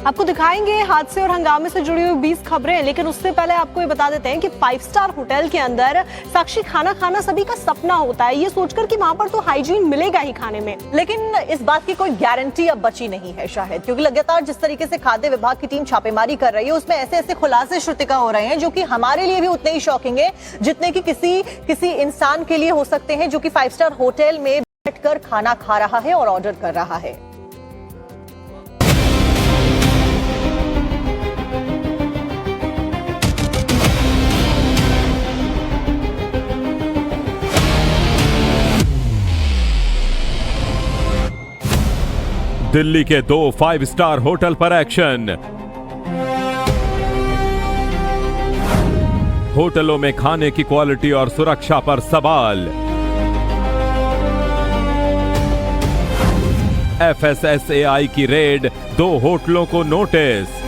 आपको दिखाएंगे हादसे और हंगामे से जुड़ी हुई 20 खबरें, लेकिन उससे पहले आपको ये बता देते हैं कि 5 स्टार होटल के अंदर साक्षी खाना खाना सभी का सपना होता है, ये सोचकर कि वहां पर तो हाइजीन मिलेगा ही खाने में। लेकिन इस बात की कोई गारंटी अब बची नहीं है शायद, क्योंकि लगातार जिस तरीके से खाद्य विभाग की टीम छापेमारी कर रही है उसमें ऐसे ऐसे खुलासे श्रुतिका हो रहे हैं जो कि हमारे लिए भी उतने ही शॉकिंग है जितने कि किसी इंसान के लिए हो सकते हैं जो कि 5 स्टार होटल में बैठकर खाना खा रहा है और ऑर्डर कर रहा है। दिल्ली के 2 5 स्टार होटल पर एक्शन। होटलों में खाने की क्वालिटी और सुरक्षा पर सवाल। FSSAI की रेड, 2 होटलों को नोटिस।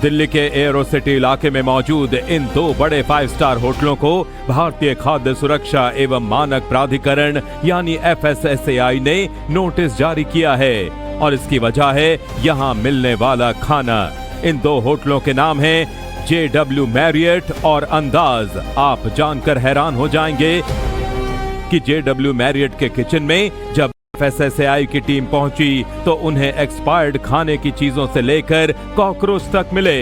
दिल्ली के एयरोसिटी इलाके में मौजूद इन 2 बड़े 5 स्टार होटलों को भारतीय खाद्य सुरक्षा एवं मानक प्राधिकरण यानी FSSAI ने नोटिस जारी किया है और इसकी वजह है यहां मिलने वाला खाना। इन 2 होटलों के नाम हैं JW मैरियट और अंदाज। आप जानकर हैरान हो जाएंगे कि JW मैरियट के किचन में जब FSSAI की टीम पहुंची तो उन्हें एक्सपायर्ड खाने की चीजों से लेकर कॉकरोच तक मिले।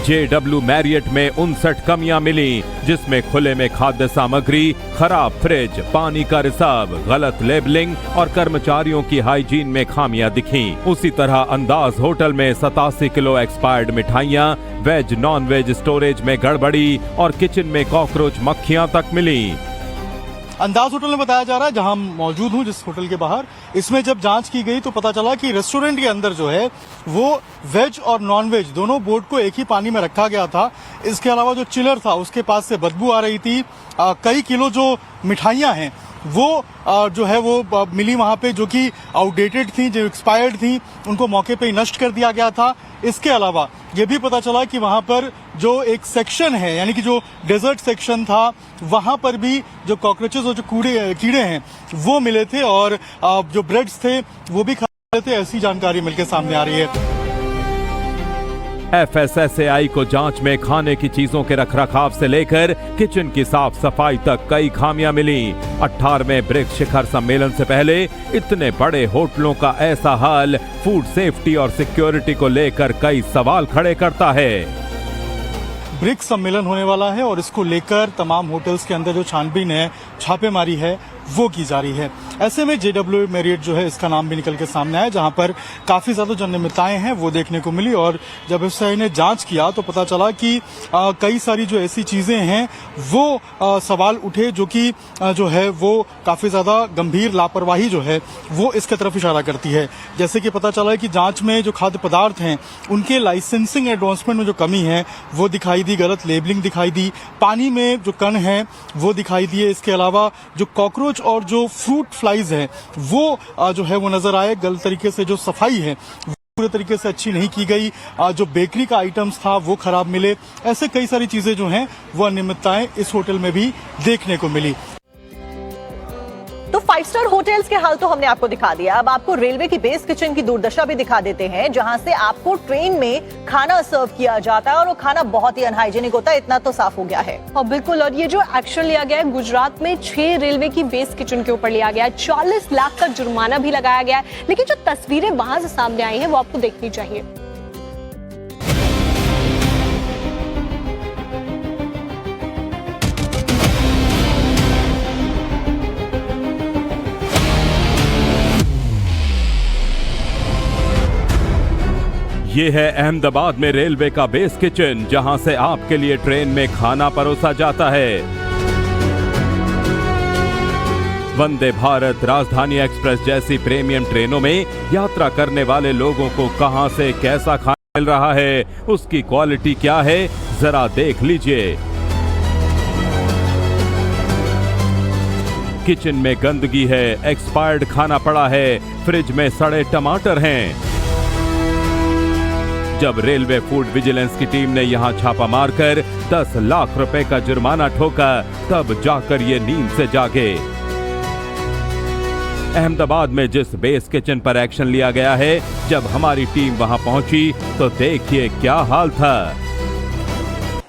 JW मैरियट में 59 कमियां मिली, जिसमें खुले में खाद्य सामग्री, खराब फ्रिज, पानी का रिसाव, गलत लेबलिंग और कर्मचारियों की हाइजीन में खामियां दिखीं। उसी तरह अंदाज होटल में 87 किलो एक्सपायर्ड मिठाइयां, वेज नॉन वेज स्टोरेज में गड़बड़ी और किचन में कॉकरोच मक्खियां तक मिली। अंदाज होटल में बताया जा रहा है, जहां मौजूद हूं जिस होटल के बाहर, इसमें जब जांच की गई तो पता चला कि रेस्टोरेंट के अंदर जो है वो वेज और नॉन वेज दोनों बोर्ड को एक ही पानी में रखा गया था। इसके अलावा जो चिलर था उसके पास से बदबू आ रही थी। कई किलो जो मिठाइयां हैं वो जो है वो मिली वहां पे, जो कि आउटडेटेड थी, जो एक्सपायर्ड थी, उनको मौके पे ही नष्ट कर दिया गया था। इसके अलावा ये भी पता चला कि वहां पर जो एक सेक्शन है यानी कि जो डेजर्ट सेक्शन था वहां पर भी जो कॉकरोचेस और जो कीड़े हैं वो मिले थे और जो ब्रेड्स थे वो भी खा रहे थे। ऐसी जानकारी मिलकर सामने आ रही है। FSSAI को जांच में खाने की चीजों के रखरखाव से लेकर किचन की साफ सफाई तक कई खामियां मिली। 18वें ब्रिक्स शिखर सम्मेलन से पहले इतने बड़े होटलों का ऐसा हाल फूड सेफ्टी और सिक्योरिटी को लेकर कई सवाल खड़े करता है। ब्रिक्स सम्मेलन होने वाला है और इसको लेकर तमाम होटल्स के अंदर जो छानबीन है, छापेमारी है, वो की जा रही है। ऐसे में JW मैरियट जो है इसका नाम भी निकल के सामने आया, जहां पर काफी ज्यादा जो अनियमितताएं हैं वो देखने को मिली और जब FSSAI ने जांच किया तो पता चला कि कई सारी जो ऐसी चीजें हैं वो सवाल उठे जो कि जो है वो काफी ज्यादा गंभीर लापरवाही जो है वो इसके तरफ इशारा करती है। जैसे कि पता चला है कि जांच में जो खाद्य पदार्थ हैं उनके लाइसेंसिंग एडवांसमेंट में जो कमी है वो दिखाई दी, गलत लेबलिंग दिखाई दी, पानी में जो कण है वो दिखाई दिए। इसके अलावा जो कॉकरोच और जो फ्रूट फ्लाइज है वो जो है वो नजर आए। गलत तरीके से जो सफाई है पूरे तरीके से अच्छी नहीं की गई। जो बेकरी का आइटम्स था वो खराब मिले। ऐसे कई सारी चीजें जो हैं वो अनियमितताएं इस होटल में भी देखने को मिली। तो 5 स्टार होटल्स के हाल तो हमने आपको दिखा दिया, अब आपको रेलवे की बेस किचन की दुर्दशा भी दिखा देते हैं, जहां से आपको ट्रेन में खाना सर्व किया जाता है और वो खाना बहुत ही अनहाइजीनिक होता है, इतना तो साफ हो गया है। और बिल्कुल, और ये जो एक्शन लिया गया है गुजरात में 6 रेलवे की बेस किचन के ऊपर लिया गया है, 40 लाख का जुर्माना भी लगाया गया है। लेकिन जो तस्वीरें वहां से सामने आई हैं वो आपको देखनी चाहिए। ये है अहमदाबाद में रेलवे का बेस किचन, जहां से आपके लिए ट्रेन में खाना परोसा जाता है। वंदे भारत, राजधानी एक्सप्रेस जैसी प्रीमियम ट्रेनों में यात्रा करने वाले लोगों को कहां से कैसा खाना मिल रहा है, उसकी क्वालिटी क्या है, जरा देख लीजिए। किचन में गंदगी है, एक्सपायर्ड खाना पड़ा है, फ्रिज में सड़े टमाटर हैं। जब रेलवे फूड विजिलेंस की टीम ने यहां छापा मारकर 10 लाख रुपए का जुर्माना ठोका, तब जाकर ये नींद से जागे। अहमदाबाद में जिस बेस किचन पर एक्शन लिया गया है, जब हमारी टीम वहां पहुंची तो देखिए क्या हाल था।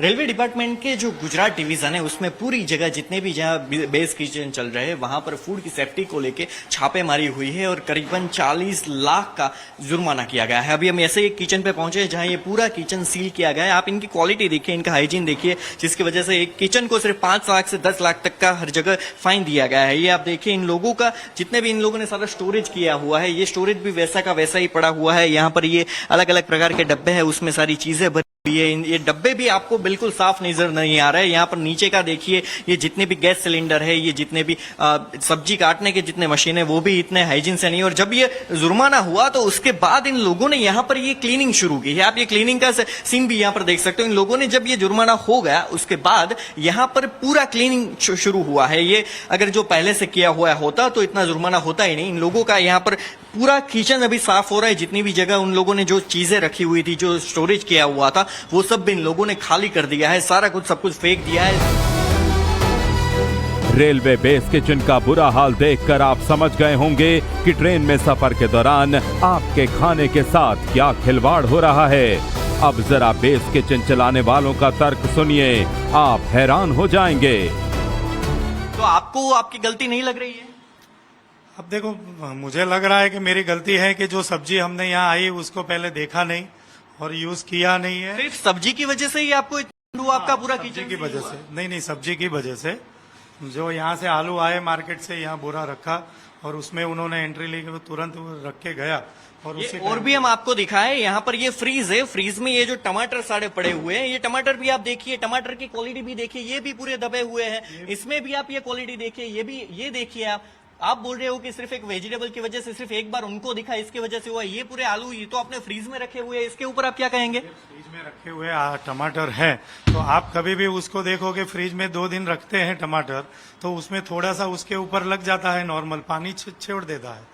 रेलवे डिपार्टमेंट के जो गुजरात डिवीजन है उसमें पूरी जगह जितने भी जहां बेस किचन चल रहे हैं वहां पर फूड की सेफ्टी को लेके छापेमारी हुई है और करीबन 40 लाख का जुर्माना किया गया है। अभी हम ऐसे एक किचन पे पहुंचे जहां ये पूरा किचन सील किया गया है। आप इनकी क्वालिटी देखिए, इनका हाइजीन देखिए, जिसकी वजह से एक किचन को सिर्फ 5 लाख से 10 लाख तक का हर जगह फाइन दिया गया है। ये आप देखिए इन लोगों का जितने भी इन लोगों ने सारा स्टोरेज किया हुआ है, ये स्टोरेज भी वैसा का वैसा ही पड़ा हुआ है। यहाँ पर ये अलग अलग प्रकार के डब्बे है, उसमें सारी चीजें ये डब्बे भी आपको बिल्कुल साफ नजर नहीं आ रहा है। यहाँ पर नीचे का देखिए, ये जितने भी गैस सिलेंडर है, ये जितने भी सब्जी काटने के जितने मशीन है, वो भी इतने हाइजीन से नहीं। और जब ये जुर्माना हुआ तो उसके बाद इन लोगों ने यहाँ पर ये क्लीनिंग शुरू की है। आप ये क्लीनिंग का सीन भी यहाँ पर देख सकते हो। इन लोगों ने जब ये जुर्माना हो गया उसके बाद यहाँ पर पूरा क्लीनिंग शुरू हुआ है। ये अगर जो पहले से किया हुआ होता तो इतना जुर्माना होता ही नहीं। इन लोगों का यहाँ पर पूरा किचन अभी साफ हो रहा है। जितनी भी जगह उन लोगों ने जो चीजें रखी हुई थी, जो स्टोरेज किया हुआ था, वो सब भी इन लोगों ने खाली कर दिया है। सारा कुछ सब कुछ फेंक दिया है। रेलवे बेस किचन का बुरा हाल देखकर आप समझ गए होंगे कि ट्रेन में सफर के दौरान आपके खाने के साथ क्या खिलवाड़ हो रहा है। अब जरा बेस किचन चलाने वालों का तर्क सुनिए, आप हैरान हो जाएंगे। तो आपको आपकी गलती नहीं लग रही है? अब देखो, मुझे लग रहा है कि मेरी गलती है कि जो सब्जी हमने यहाँ आई उसको पहले देखा नहीं और यूज किया नहीं है। सिर्फ सब्जी की वजह से ही आपको इतना हुआ? आपका पूरा किचन की वजह से नहीं, सब्जी की वजह से। जो यहाँ से आलू आए मार्केट से, यहाँ बोरा रखा और उसमें उन्होंने एंट्री लेके तुरंत रख के गया। और भी हम आपको दिखाएं, यहाँ पर ये फ्रीज है। फ्रीज में ये जो टमाटर सारे पड़े हुए हैं, ये टमाटर भी आप देखिए, टमाटर की क्वालिटी भी देखिए, ये भी पूरे दबे हुए हैं। इसमें भी आप ये क्वालिटी देखिए, ये भी ये देखिए। आप बोल रहे हो कि सिर्फ एक वेजिटेबल की वजह से सिर्फ एक बार उनको दिखा, इसकी वजह से हुआ। ये पूरे आलू ये तो आपने फ्रीज में रखे हुए हैं, इसके ऊपर आप क्या कहेंगे? फ्रीज में रखे हुए टमाटर है, तो आप कभी भी उसको देखोगे फ्रीज में 2 दिन रखते हैं टमाटर, तो उसमें थोड़ा सा उसके ऊपर लग जाता है, नॉर्मल पानी छोड़ देता है।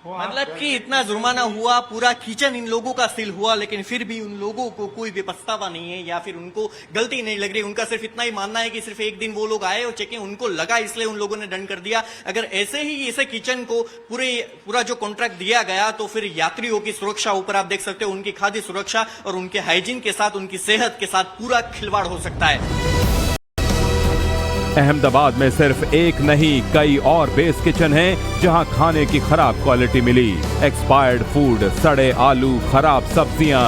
मतलब कि इतना जुर्माना हुआ, पूरा किचन इन लोगों का सील हुआ, लेकिन फिर भी उन लोगों को कोई भी पछतावा नहीं है या फिर उनको गलती नहीं लग रही। उनका सिर्फ इतना ही मानना है कि सिर्फ एक दिन वो लोग आए और चेकिंग उनको लगा, इसलिए उन लोगों ने दंड कर दिया। अगर ऐसे ही इसे किचन को पूरा जो कॉन्ट्रैक्ट दिया गया तो फिर यात्रियों की सुरक्षा ऊपर आप देख सकते हो, उनकी खाद्य सुरक्षा और उनके हाइजीन के साथ, उनकी सेहत के साथ पूरा खिलवाड़ हो सकता है। अहमदाबाद में सिर्फ एक नहीं, कई और बेस किचन हैं जहां खाने की खराब क्वालिटी मिली। एक्सपायर्ड फूड, सड़े आलू, खराब सब्जियां,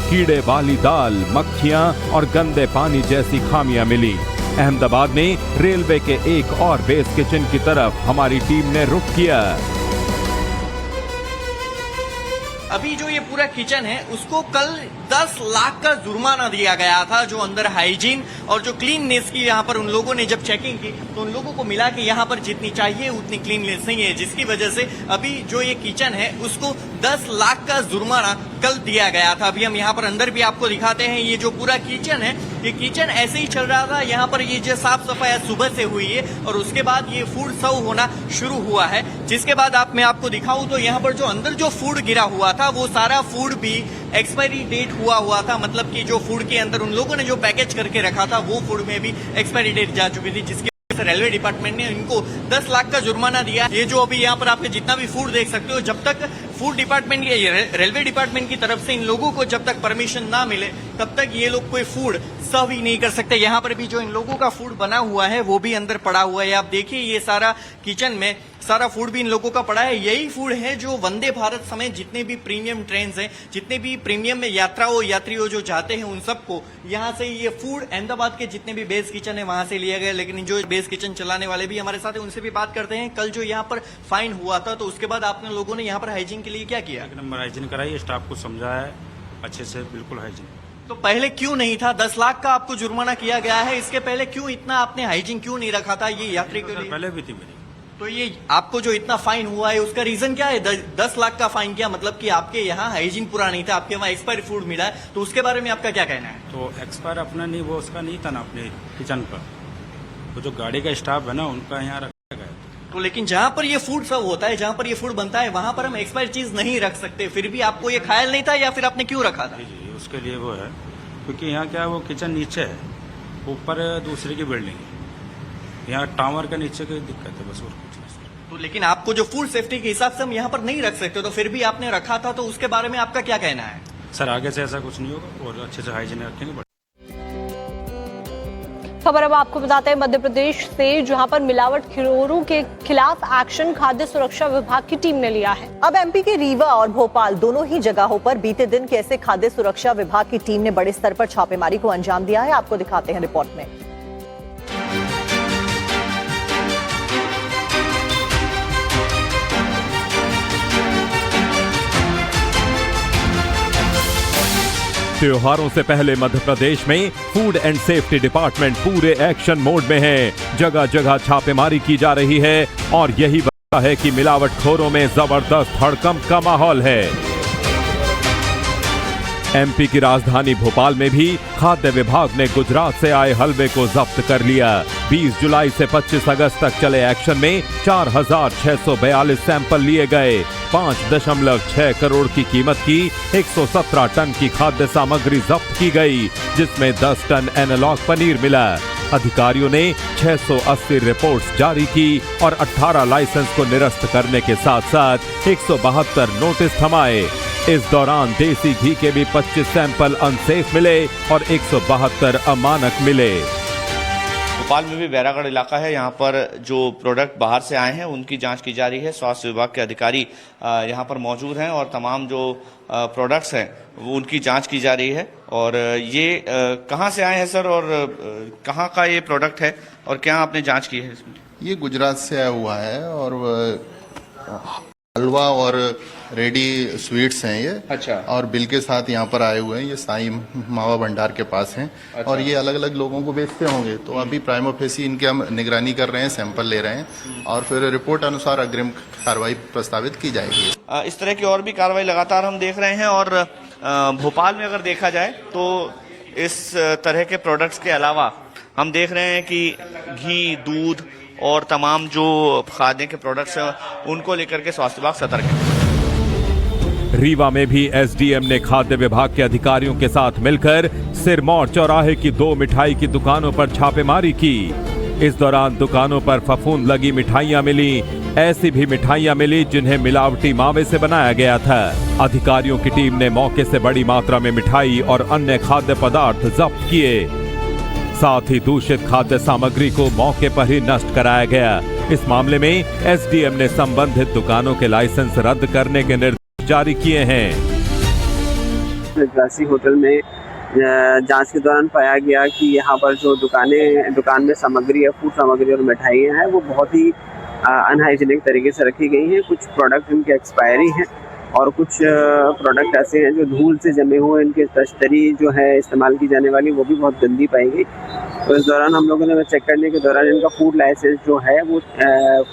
कीड़े वाली दाल, मक्खियां और गंदे पानी जैसी खामियां मिली। अहमदाबाद में रेलवे के एक और बेस किचन की तरफ हमारी टीम ने रुख किया। अभी जो ये पूरा किचन है उसको कल 10 लाख का जुर्माना दिया गया था। जो अंदर हाइजीन और जो क्लीननेस की यहाँ पर उन लोगों ने जब चेकिंग की तो उन लोगों को मिला कि यहाँ पर जितनी चाहिए उतनी क्लीननेस नहीं है, जिसकी वजह से अभी जो ये किचन है उसको 10 लाख का जुर्माना कल दिया गया था। अभी हम यहाँ पर अंदर भी आपको दिखाते हैं। ये जो पूरा किचन है, ये किचन ऐसे ही चल रहा था। यहाँ पर ये जो साफ सफाई सुबह से हुई है और उसके बाद ये फूड सर्व होना शुरू हुआ है। जिसके बाद मैं आपको दिखाऊं तो यहाँ पर जो अंदर जो फूड गिरा हुआ था वो सारा फूड भी एक्सपायरी डेट हुआ था। मतलब कि जो फूड के अंदर उन लोगों ने जो पैकेज करके रखा था वो फूड में भी एक्सपायरी डेट जा चुकी थी, जिसकी रेलवे डिपार्टमेंट ने इनको 10 लाख का जुर्माना दिया। ये जो अभी यहाँ पर आपने जितना भी फूड देख सकते हो, जब तक फूड डिपार्टमेंट रेलवे डिपार्टमेंट की तरफ से इन लोगों को जब तक परमिशन ना मिले तब तक ये लोग कोई फूड सर्व ही नहीं कर सकते। यहाँ पर भी जो इन लोगों का फूड बना हुआ है वो भी अंदर पड़ा हुआ है। आप देखिए ये सारा किचन में सारा फूड भी इन लोगों का पड़ा है। यही फूड है जो वंदे भारत समेत जितने भी प्रीमियम ट्रेन हैं, जितने भी प्रीमियम में यात्रियों जो जाते हैं उन सबको यहाँ से ये फूड अहमदाबाद के जितने भी बेस किचन है वहां से लिया गया। लेकिन जो बेस किचन चलाने वाले भी हमारे साथ हैं, उनसे भी बात करते हैं। कल जो यहाँ पर फाइन हुआ था तो उसके बाद आपने लोगों ने यहाँ पर हाइजीन के लिए क्या किया? एक नंबर हाइजीन कराई, स्टाफ को समझाया है अच्छे से, बिल्कुल हाइजीन। तो पहले क्यों नहीं था? 10 लाख का आपको जुर्माना किया गया है, इसके पहले क्यों इतना आपने हाइजीन क्यों नहीं रखा था ये यात्री के लिए? पहले भी थी मेरी। तो ये आपको जो इतना फाइन हुआ है उसका रीजन क्या है? 10 लाख का फाइन किया मतलब कि आपके यहाँ हाइजीन पूरा नहीं था, आपके वहाँ एक्सपायरी फूड मिला है, तो उसके बारे में आपका क्या कहना है? तो एक्सपायर अपना नहीं, वो उसका नहीं था ना अपने किचन पर, तो जो गाड़ी का स्टाफ है ना उनका यहाँ रखा गया। तो लेकिन जहाँ पर ये फूड सर्व होता है, जहाँ पर ये फूड बनता है, वहां पर हम एक्सपायर चीज नहीं रख सकते, फिर भी आपको ये ख्याल नहीं था या फिर आपने क्यों रखा था? जी, उसके लिए वो है क्योंकि यहाँ क्या है, वो किचन नीचे है, ऊपर दूसरे की बिल्डिंग है, यहाँ टावर का नीचे की दिक्कत है, बस और कुछ नहीं। तो लेकिन आपको जो फूड सेफ्टी के हिसाब से हम यहाँ पर नहीं रख सकते, तो फिर भी आपने रखा था, तो उसके बारे में आपका क्या कहना है? सर आगे से ऐसा कुछ नहीं होगा और अच्छे से हाइजीन रखेंगे। खबर अब आपको बताते हैं मध्य प्रदेश से, जहां पर मिलावटखोरों के खिलाफ एक्शन खाद्य सुरक्षा विभाग की टीम ने लिया है। अब एमपी के रीवा और भोपाल दोनों ही जगहों पर बीते दिन कैसे खाद्य सुरक्षा विभाग की टीम ने बड़े स्तर पर छापेमारी को अंजाम दिया है, आपको दिखाते हैं रिपोर्ट में। त्योहारों से पहले मध्य प्रदेश में फूड एंड सेफ्टी डिपार्टमेंट पूरे एक्शन मोड में है। जगह जगह छापेमारी की जा रही है और यही वजह है कि मिलावटखोरों में जबरदस्त हड़कंप का माहौल है। एमपी की राजधानी भोपाल में भी खाद्य विभाग ने गुजरात से आए हलवे को जब्त कर लिया। 20 जुलाई से 25 अगस्त तक चले एक्शन में 4,642 सैंपल लिए गए। 5.6 करोड़ की कीमत की 117 टन की खाद्य सामग्री जब्त की गई, जिसमें 10 टन एनालॉग पनीर मिला। अधिकारियों ने 680 रिपोर्ट्स जारी की और 18 लाइसेंस को निरस्त करने के साथ साथ 172 नोटिस थमाए। इस दौरान देसी घी के भी 25 सैंपल अनसेफ मिले और 172 अमानक मिले। भोपाल में भी बैरागढ़ इलाका है, यहाँ पर जो प्रोडक्ट बाहर से आए हैं उनकी जांच की जा रही है। स्वास्थ्य विभाग के अधिकारी यहाँ पर मौजूद हैं और तमाम जो प्रोडक्ट्स हैं वो उनकी जांच की जा रही है। और ये कहाँ से आए हैं सर, और कहाँ का ये प्रोडक्ट है और क्या आपने जांच की है इसमें? ये गुजरात से आया हुआ है और हलवा और रेडी स्वीट्स हैं ये। अच्छा। और बिल के साथ यहाँ पर आए हुए हैं। ये साई मावा भंडार के पास हैं। अच्छा। और ये अलग अलग लोगों को बेचते होंगे, तो अभी प्राइमो फेसी इनके हम निगरानी कर रहे हैं, सैंपल ले रहे हैं और फिर रिपोर्ट अनुसार अग्रिम कार्रवाई प्रस्तावित की जाएगी। इस तरह की और भी कार्रवाई लगातार हम देख रहे हैं। और भोपाल में अगर देखा जाए तो इस तरह के प्रोडक्ट्स के अलावा हम देख रहे हैं कि घी, दूध और तमाम जो खाद्य के प्रोडक्ट्स हैं उनको लेकर के स्वास्थ्य विभाग सतर्क है। रीवा में भी एसडीएम ने खाद्य विभाग के अधिकारियों के साथ मिलकर सिरमौर चौराहे की 2 मिठाई की दुकानों पर छापेमारी की। इस दौरान दुकानों पर फफूंद लगी मिठाइयां मिली। ऐसी भी मिठाइयां मिली जिन्हें मिलावटी मावे से बनाया गया था। अधिकारियों की टीम ने मौके से बड़ी मात्रा में मिठाई और अन्य खाद्य पदार्थ जब्त किए। साथ ही दूषित खाद्य सामग्री को मौके पर ही नष्ट कराया गया। इस मामले में एसडीएम ने संबंधित दुकानों के लाइसेंस रद्द करने के निर्देश जारी किए हैं। ग्रासी होटल में जांच के दौरान पाया गया कि यहाँ पर जो दुकान में सामग्री है, फूड सामग्री और मिठाइयाँ हैं, वो बहुत ही अनहाइजीनिक तरीके से रखी गई हैं। कुछ प्रोडक्ट इनके एक्सपायरी हैं और कुछ प्रोडक्ट ऐसे हैं जो धूल से जमे हुए, इनके तश्तरी जो है इस्तेमाल की जाने वाली वो भी बहुत गंदी पाई गई। तो इस दौरान हम लोगों ने चेक करने के दौरान इनका फूड लाइसेंस जो है वो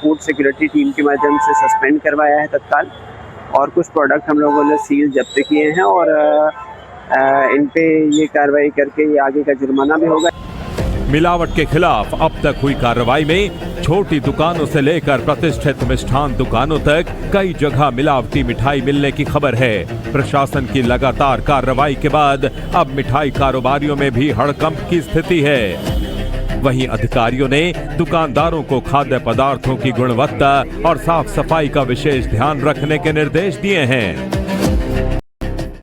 फूड सिक्योरिटी टीम के माध्यम से सस्पेंड करवाया है तत्काल, और कुछ प्रोडक्ट हम लोगों ने सील जब्त किए हैं और इन पे ये कार्रवाई करके ये आगे का जुर्माना भी होगा। मिलावट के खिलाफ अब तक हुई कार्रवाई में छोटी दुकानों से लेकर प्रतिष्ठित मिष्ठान दुकानों तक कई जगह मिलावटी मिठाई मिलने की खबर है। प्रशासन की लगातार कार्रवाई के बाद अब मिठाई कारोबारियों में भी हड़कंप की स्थिति है। वहीं अधिकारियों ने दुकानदारों को खाद्य पदार्थों की गुणवत्ता और साफ सफाई का विशेष ध्यान रखने के निर्देश दिए हैं।